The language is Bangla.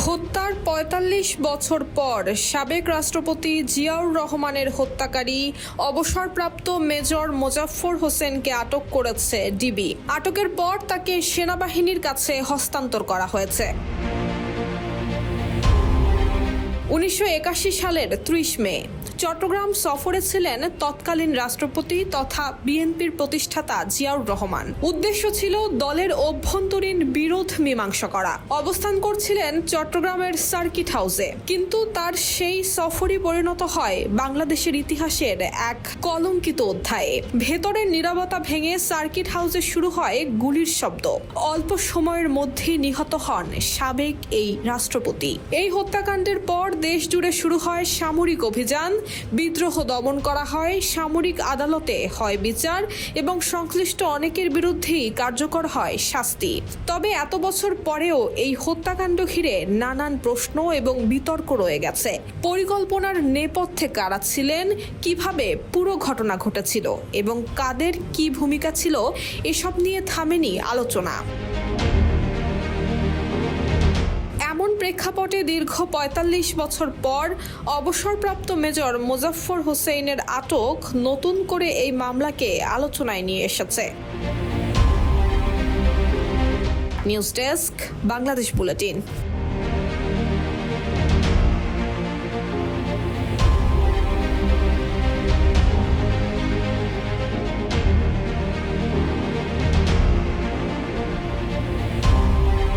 হত্যার ৪৫ বছর পর সাবেক রাষ্ট্রপতি জিয়াউর রহমানের হত্যাকারী অবসরপ্রাপ্ত মেজর মোজাফফর হোসেনকে আটক করেছে ডিবি। আটকের পর তাকে সেনাবাহিনীর কাছে হস্তান্তর করা হয়েছে। ১৯৮১ সালের ৩০ মে চট্টগ্রাম সফরে ছিলেন তৎকালীন রাষ্ট্রপতি তথা বিএনপির প্রতিষ্ঠাতা জিয়াউর রহমান। উদ্দেশ্য ছিল দলের অভ্যন্তরীণ বিরোধ মীমাংসা করা। অবস্থান করছিলেন চট্টগ্রামের সার্কিট হাউসে, কিন্তু তার সেই সফরই পরিণত হয় বাংলাদেশের ইতিহাসের এক কলঙ্কিত অধ্যায়ে। ভেতরের নীরবতা ভেঙে সার্কিট হাউসে শুরু হয় গুলির শব্দ। অল্প সময়ের মধ্যেই নিহত হন সাবেক এই রাষ্ট্রপতি। এই হত্যাকাণ্ডের পর দেশ জুড়ে শুরু হয় সামরিক অভিযান, বিদ্রোহ দমন করা হয়, সামরিক আদালতে হয় বিচার এবং সংশ্লিষ্ট অনেকের বিরুদ্ধেই কার্যকর হয় শাস্তি। তবে এত বছর পরেও এই হত্যাকাণ্ড ঘিরে নানান প্রশ্ন এবং বিতর্ক রয়ে গেছে। পরিকল্পনার নেপথ্যে কারা ছিলেন, কিভাবে পুরো ঘটনা ঘটেছিল এবং কাদের কি ভূমিকা ছিল, এসব নিয়ে থামেনি আলোচনা। এমন প্রেক্ষাপটে দীর্ঘ ৪৫ বছর পর অবসরপ্রাপ্ত মেজর মোজাফফর হোসেনের আটক নতুন করে এই মামলাকে আলোচনায় নিয়ে এসেছে। News desk, Bangladesh bulletin.